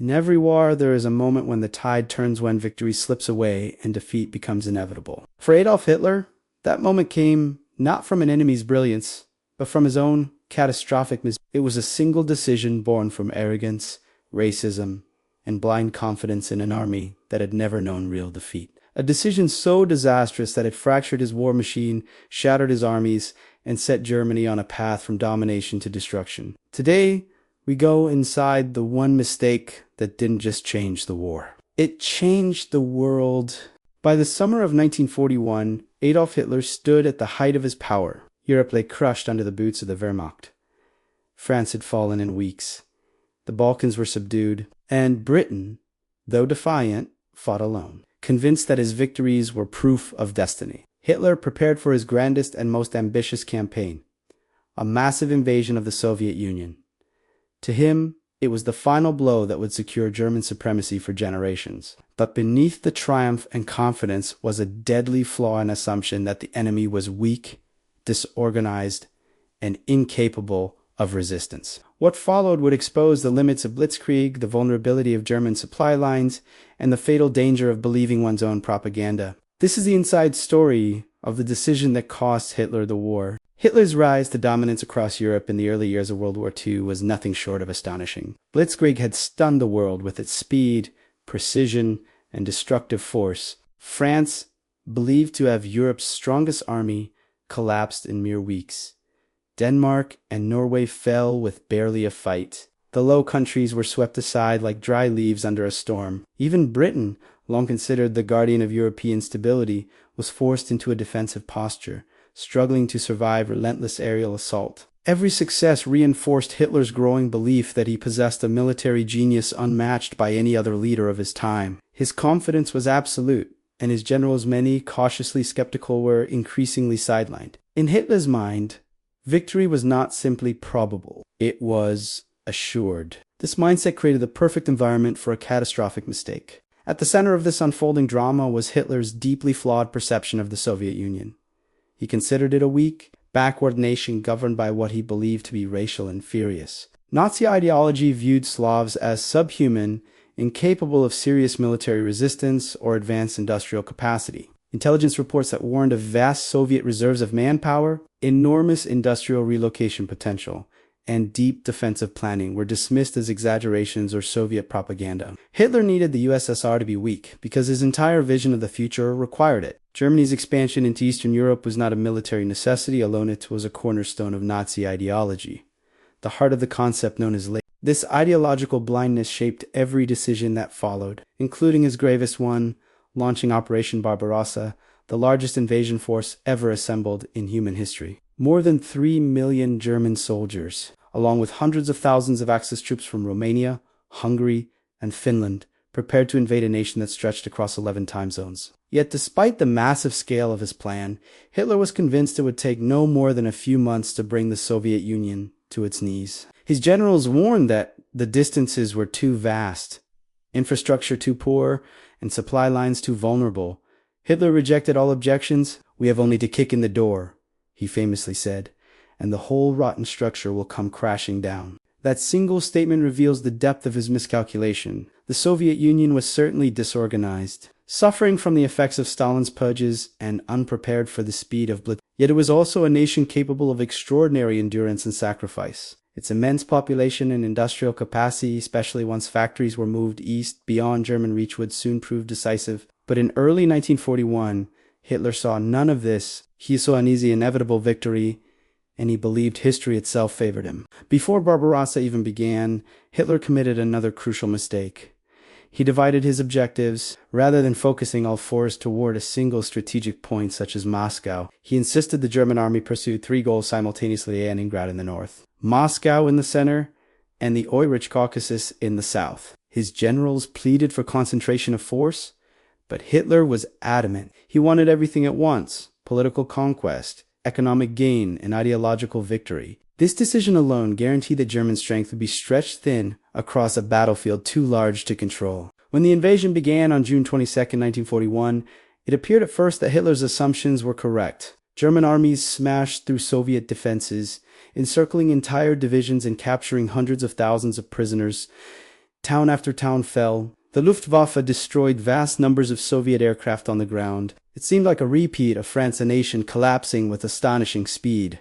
In every war, there is a moment when the tide turns, when victory slips away and defeat becomes inevitable. For Adolf Hitler, that moment came not from an enemy's brilliance, but from his own catastrophic mistake. It was a single decision born from arrogance, racism, and blind confidence in an army that had never known real defeat. A decision so disastrous that it fractured his war machine, shattered his armies, and set Germany on a path from domination to destruction. Today, we go inside the one mistake that didn't just change the war. It changed the world. By the summer of 1941, Adolf Hitler stood at the height of his power. Europe lay crushed under the boots of the Wehrmacht. France had fallen in weeks. The Balkans were subdued, and Britain, though defiant, fought alone, convinced that his victories were proof of destiny. Hitler prepared for his grandest and most ambitious campaign, a massive invasion of the Soviet Union. To him, it was the final blow that would secure German supremacy for generations. But beneath the triumph and confidence was a deadly flaw and assumption that the enemy was weak, disorganized, and incapable of resistance. What followed would expose the limits of blitzkrieg, the vulnerability of German supply lines, and the fatal danger of believing one's own propaganda. This is the inside story of the decision that cost Hitler the war. Hitler's rise to dominance across Europe in the early years of World War II was nothing short of astonishing. Blitzkrieg had stunned the world with its speed, precision, and destructive force. France, believed to have Europe's strongest army, collapsed in mere weeks. Denmark and Norway fell with barely a fight. The Low Countries were swept aside like dry leaves under a storm. Even Britain, long considered the guardian of European stability, was forced into a defensive posture, struggling to survive relentless aerial assault. Every success reinforced Hitler's growing belief that he possessed a military genius unmatched by any other leader of his time. His confidence was absolute, and his generals, many cautiously skeptical, were increasingly sidelined. In Hitler's mind, victory was not simply probable, it was assured. This mindset created the perfect environment for a catastrophic mistake. At the center of this unfolding drama was Hitler's deeply flawed perception of the Soviet Union. He considered it a weak, backward nation governed by what he believed to be racial and furious. Nazi ideology viewed Slavs as subhuman, incapable of serious military resistance or advanced industrial capacity. Intelligence reports that warned of vast Soviet reserves of manpower, enormous industrial relocation potential, and deep defensive planning were dismissed as exaggerations or Soviet propaganda. Hitler needed the USSR to be weak because his entire vision of the future required it. Germany's expansion into Eastern Europe was not a military necessity alone, it was a cornerstone of Nazi ideology, the heart of the concept known as labor. This ideological blindness shaped every decision that followed, including his gravest one, launching Operation Barbarossa, the largest invasion force ever assembled in human history. More than 3 million German soldiers, along with hundreds of thousands of Axis troops from Romania, Hungary, and Finland, prepared to invade a nation that stretched across 11 time zones. Yet despite the massive scale of his plan, Hitler was convinced it would take no more than a few months to bring the Soviet Union to its knees. His generals warned that the distances were too vast, infrastructure too poor, and supply lines too vulnerable. Hitler rejected all objections. "We have only to kick in the door," he famously said, "and the whole rotten structure will come crashing down." That single statement reveals the depth of his miscalculation. The Soviet Union was certainly disorganized, suffering from the effects of Stalin's purges and unprepared for the speed of blitz. Yet it was also a nation capable of extraordinary endurance and sacrifice. Its immense population and industrial capacity, especially once factories were moved east beyond German reach, would soon prove decisive. But in early 1941, Hitler saw none of this. He saw an easy, inevitable victory, and he believed history itself favored him. Before Barbarossa even began, Hitler committed another crucial mistake. He divided his objectives. Rather than focusing all force toward a single strategic point such as Moscow, he insisted the German army pursue 3 goals simultaneously: Leningrad in the north, Moscow in the center, and the Oirich Caucasus in the south. His generals pleaded for concentration of force, but Hitler was adamant. He wanted everything at once: political conquest, economic gain, and ideological victory. This decision alone guaranteed that German strength would be stretched thin across a battlefield too large to control. When the invasion began on June 22, 1941, it appeared at first that Hitler's assumptions were correct. German armies smashed through Soviet defenses, encircling entire divisions and capturing hundreds of thousands of prisoners. Town after town fell. The Luftwaffe destroyed vast numbers of Soviet aircraft on the ground. It seemed like a repeat of France, a nation collapsing with astonishing speed.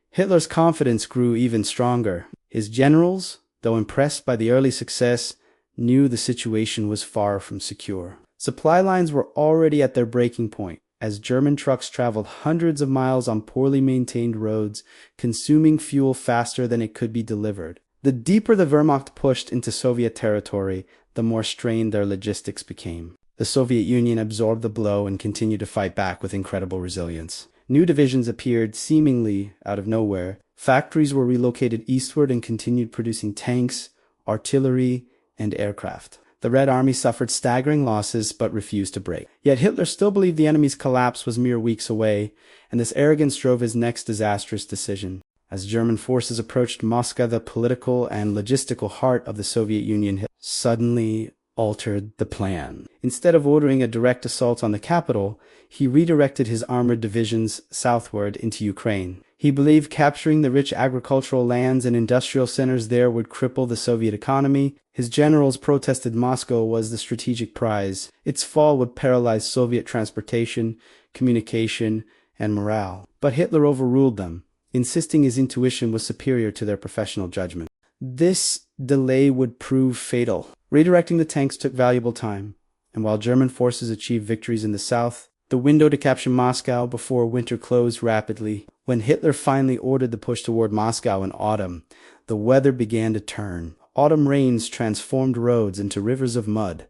Hitler's confidence grew even stronger. His generals, though impressed by the early success, knew the situation was far from secure. Supply lines were already at their breaking point, as German trucks traveled hundreds of miles on poorly maintained roads, consuming fuel faster than it could be delivered. The deeper the Wehrmacht pushed into Soviet territory, the more strained their logistics became. The Soviet Union absorbed the blow and continued to fight back with incredible resilience. New divisions appeared seemingly out of nowhere. Factories were relocated eastward and continued producing tanks, artillery, and aircraft. The Red Army suffered staggering losses but refused to break. Yet Hitler still believed the enemy's collapse was mere weeks away, and this arrogance drove his next disastrous decision. As German forces approached Moscow, the political and logistical heart of the Soviet Union suddenly altered the plan. Instead of ordering a direct assault on the capital, he redirected his armored divisions southward into Ukraine. He believed capturing the rich agricultural lands and industrial centers there would cripple the Soviet economy. His generals protested Moscow was the strategic prize. Its fall would paralyze Soviet transportation, communication, and morale. But Hitler overruled them, insisting his intuition was superior to their professional judgment. This delay would prove fatal. Redirecting the tanks took valuable time, and while German forces achieved victories in the south, the window to capture Moscow before winter closed rapidly. When Hitler finally ordered the push toward Moscow in autumn, the weather began to turn. Autumn rains transformed roads into rivers of mud.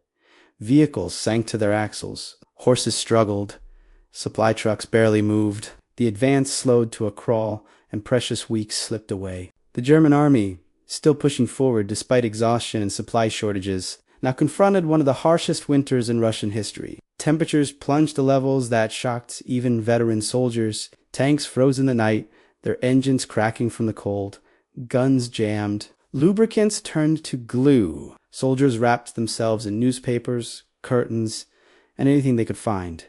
Vehicles sank to their axles. Horses struggled. Supply trucks barely moved. The advance slowed to a crawl, and precious weeks slipped away. The German army, still pushing forward despite exhaustion and supply shortages, now confronted one of the harshest winters in Russian history. Temperatures plunged to levels that shocked even veteran soldiers. Tanks froze in the night, their engines cracking from the cold. Guns jammed. Lubricants turned to glue. Soldiers wrapped themselves in newspapers, curtains, and anything they could find,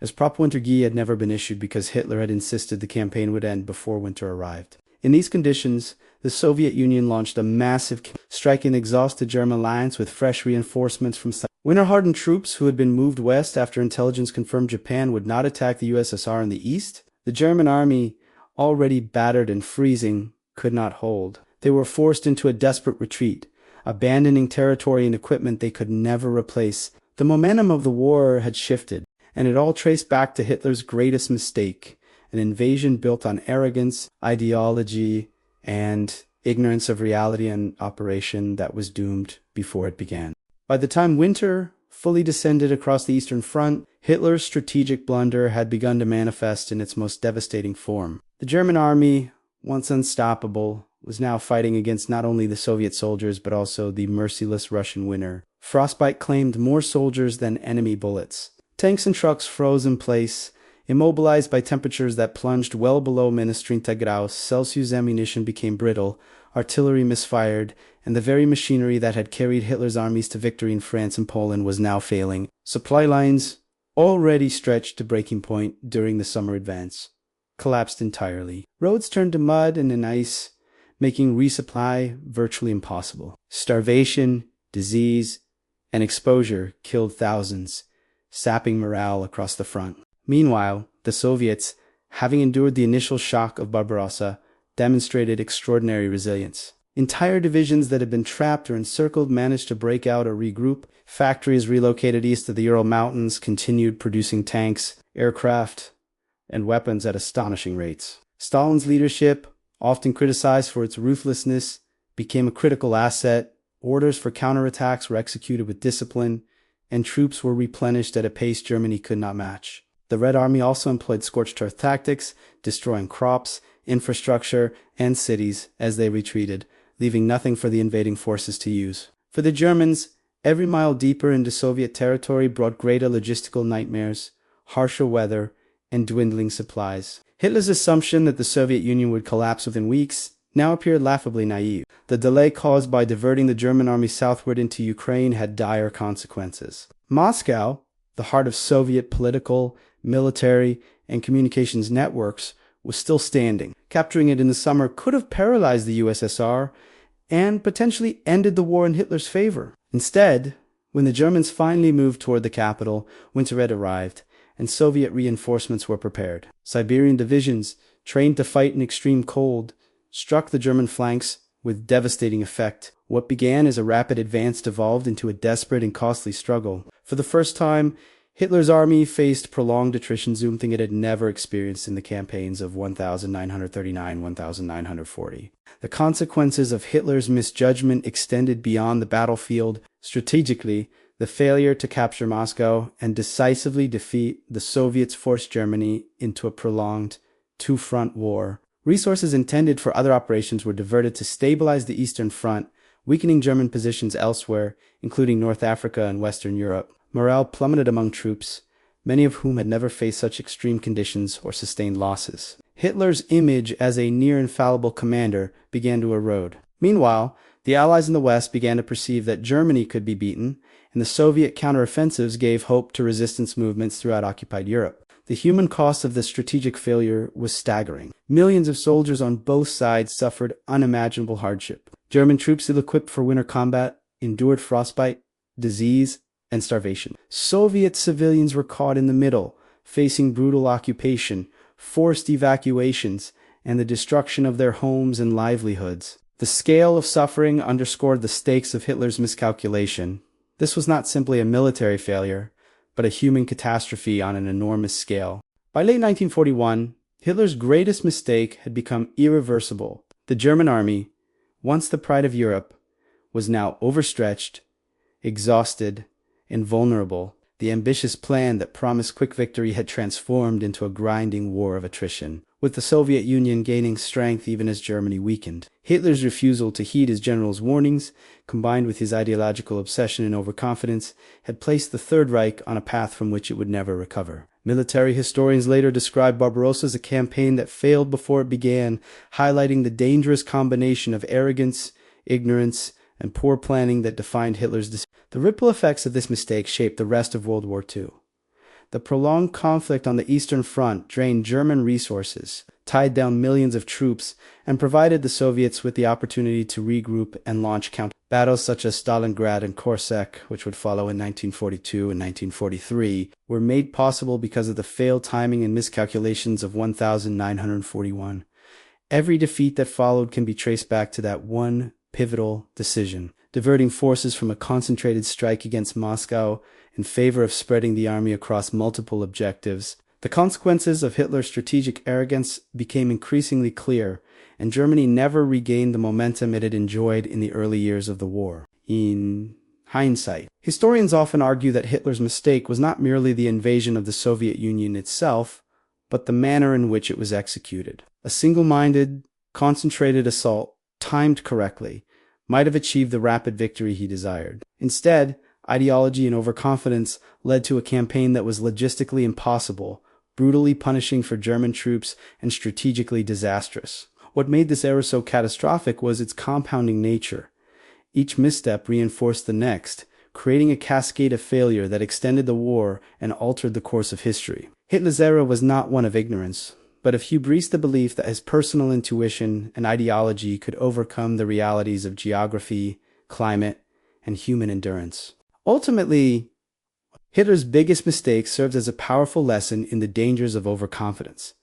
as Propwintergie had never been issued because Hitler had insisted the campaign would end before winter arrived. In these conditions, the Soviet Union launched a massive striking the exhausted German lines with fresh reinforcements from winter-hardened troops who had been moved west after intelligence confirmed Japan would not attack the USSR in the east. The German army, already battered and freezing, could not hold. They were forced into a desperate retreat, abandoning territory and equipment they could never replace. The momentum of the war had shifted, and it all traced back to Hitler's greatest mistake, an invasion built on arrogance, ideology, and ignorance of reality and operation that was doomed before it began. By the time winter fully descended across the Eastern Front, Hitler's strategic blunder had begun to manifest in its most devastating form. The German army, once unstoppable, was now fighting against not only the Soviet soldiers but also the merciless Russian winter. Frostbite claimed more soldiers than enemy bullets. Tanks and trucks froze in place, immobilized by temperatures that plunged well below -30 graus Celsius. Ammunition became brittle, artillery misfired, and the very machinery that had carried Hitler's armies to victory in France and Poland was now failing. Supply lines, already stretched to breaking point during the summer advance, collapsed entirely. Roads turned to mud and ice, making resupply virtually impossible. Starvation, disease, and exposure killed thousands, sapping morale across the front. Meanwhile, the Soviets, having endured the initial shock of Barbarossa, demonstrated extraordinary resilience. Entire divisions that had been trapped or encircled managed to break out or regroup. Factories relocated east of the Ural Mountains continued producing tanks, aircraft, and weapons at astonishing rates. Stalin's leadership, often criticized for its ruthlessness, became a critical asset. Orders for counterattacks were executed with discipline, and troops were replenished at a pace Germany could not match. The Red Army also employed scorched earth tactics, destroying crops, infrastructure, and cities as they retreated, leaving nothing for the invading forces to use. For the Germans, every mile deeper into Soviet territory brought greater logistical nightmares, harsher weather, and dwindling supplies. Hitler's assumption that the Soviet Union would collapse within weeks now appeared laughably naive. The delay caused by diverting the German army southward into Ukraine had dire consequences. Moscow, the heart of Soviet political, military, and communications networks, was still standing. Capturing it in the summer could have paralyzed the USSR and potentially ended the war in Hitler's favor. Instead, when the Germans finally moved toward the capital, winter had arrived, and Soviet reinforcements were prepared. Siberian divisions, trained to fight in extreme cold, struck the German flanks with devastating effect. What began as a rapid advance devolved into a desperate and costly struggle. For the first time, Hitler's army faced prolonged attrition, something it had never experienced in the campaigns of 1939-1940. The consequences of Hitler's misjudgment extended beyond the battlefield. Strategically, the failure to capture Moscow and decisively defeat the Soviets forced Germany into a prolonged two-front war. Resources intended for other operations were diverted to stabilize the Eastern Front, weakening German positions elsewhere, including North Africa and Western Europe. Morale plummeted among troops, many of whom had never faced such extreme conditions or sustained losses. Hitler's image as a near-infallible commander began to erode. Meanwhile, the Allies in the West began to perceive that Germany could be beaten, and the Soviet counteroffensives gave hope to resistance movements throughout occupied Europe. The human cost of this strategic failure was staggering. Millions of soldiers on both sides suffered unimaginable hardship. German troops ill-equipped for winter combat endured frostbite, disease, and starvation. Soviet civilians were caught in the middle, facing brutal occupation, forced evacuations, and the destruction of their homes and livelihoods. The scale of suffering underscored the stakes of Hitler's miscalculation. This was not simply a military failure, but a human catastrophe on an enormous scale. By late 1941, Hitler's greatest mistake had become irreversible. The German army, once the pride of Europe, was now overstretched, exhausted, and vulnerable. The ambitious plan that promised quick victory had transformed into a grinding war of attrition, with the Soviet Union gaining strength even as Germany weakened. Hitler's refusal to heed his generals' warnings, combined with his ideological obsession and overconfidence, had placed the Third Reich on a path from which it would never recover. Military historians later described Barbarossa as a campaign that failed before it began, highlighting the dangerous combination of arrogance, ignorance, and poor planning that defined Hitler's decision. The ripple effects of this mistake shaped the rest of World War II. The prolonged conflict on the Eastern Front drained German resources, tied down millions of troops, and provided the Soviets with the opportunity to regroup and launch counter. Battles such as Stalingrad and Korsak, which would follow in 1942 and 1943, were made possible because of the failed timing and miscalculations of 1941. Every defeat that followed can be traced back to that one pivotal decision, diverting forces from a concentrated strike against Moscow in favor of spreading the army across multiple objectives. The consequences of Hitler's strategic arrogance became increasingly clear, and Germany never regained the momentum it had enjoyed in the early years of the war. In hindsight, historians often argue that Hitler's mistake was not merely the invasion of the Soviet Union itself, but the manner in which it was executed. A single-minded, concentrated assault, timed correctly, might have achieved the rapid victory he desired. Instead, ideology and overconfidence led to a campaign that was logistically impossible, brutally punishing for German troops, and strategically disastrous. What made this era so catastrophic was its compounding nature. Each misstep reinforced the next, creating a cascade of failure that extended the war and altered the course of history. Hitler's era was not one of ignorance, but of hubris, the belief that his personal intuition and ideology could overcome the realities of geography, climate, and human endurance. Ultimately, Hitler's biggest mistake serves as a powerful lesson in the dangers of overconfidence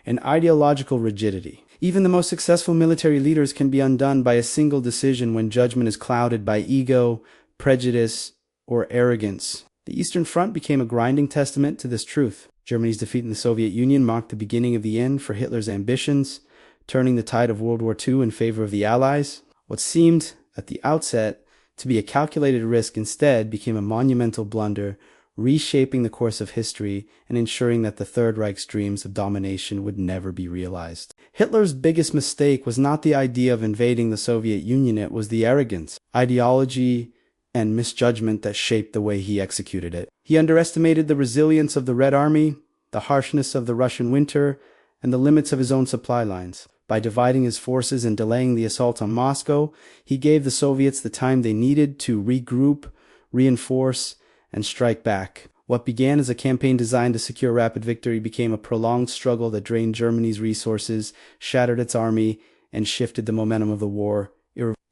and ideological rigidity. Even the most successful military leaders can be undone by a single decision when judgment is clouded by ego, prejudice, or arrogance. The Eastern Front became a grinding testament to this truth. Germany's defeat in the Soviet Union marked the beginning of the end for Hitler's ambitions, turning the tide of World War II in favor of the Allies. What seemed, at the outset, to be a calculated risk instead became a monumental blunder, reshaping the course of history and ensuring that the Third Reich's dreams of domination would never be realized. Hitler's biggest mistake was not the idea of invading the Soviet Union, it was the arrogance, ideology, and misjudgment that shaped the way he executed it. He underestimated the resilience of the Red Army, the harshness of the Russian winter, and the limits of his own supply lines. By dividing his forces and delaying the assault on Moscow, he gave the Soviets the time they needed to regroup, reinforce, and strike back. What began as a campaign designed to secure rapid victory became a prolonged struggle that drained Germany's resources, shattered its army, and shifted the momentum of the war.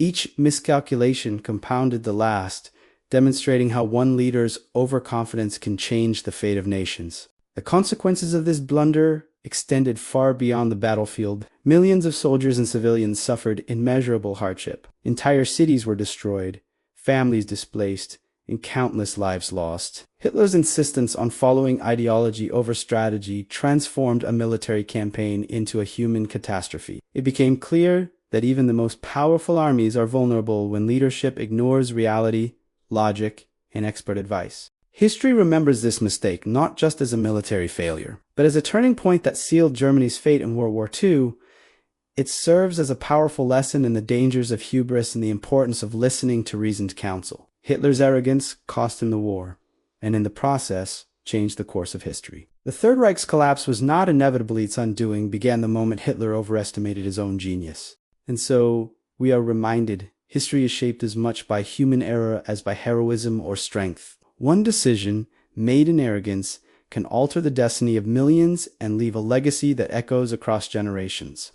Each miscalculation compounded the last, demonstrating how one leader's overconfidence can change the fate of nations. The consequences of this blunder extended far beyond the battlefield. Millions of soldiers and civilians suffered immeasurable hardship. Entire cities were destroyed, families displaced, and countless lives lost. Hitler's insistence on following ideology over strategy transformed a military campaign into a human catastrophe. It became clear that even the most powerful armies are vulnerable when leadership ignores reality, logic, and expert advice. History remembers this mistake not just as a military failure, but as a turning point that sealed Germany's fate in World War II. It serves as a powerful lesson in the dangers of hubris and the importance of listening to reasoned counsel. Hitler's arrogance cost him the war, and in the process, changed the course of history. The Third Reich's collapse was not inevitably its undoing began the moment Hitler overestimated his own genius. And so, we are reminded, history is shaped as much by human error as by heroism or strength. One decision, made in arrogance, can alter the destiny of millions and leave a legacy that echoes across generations.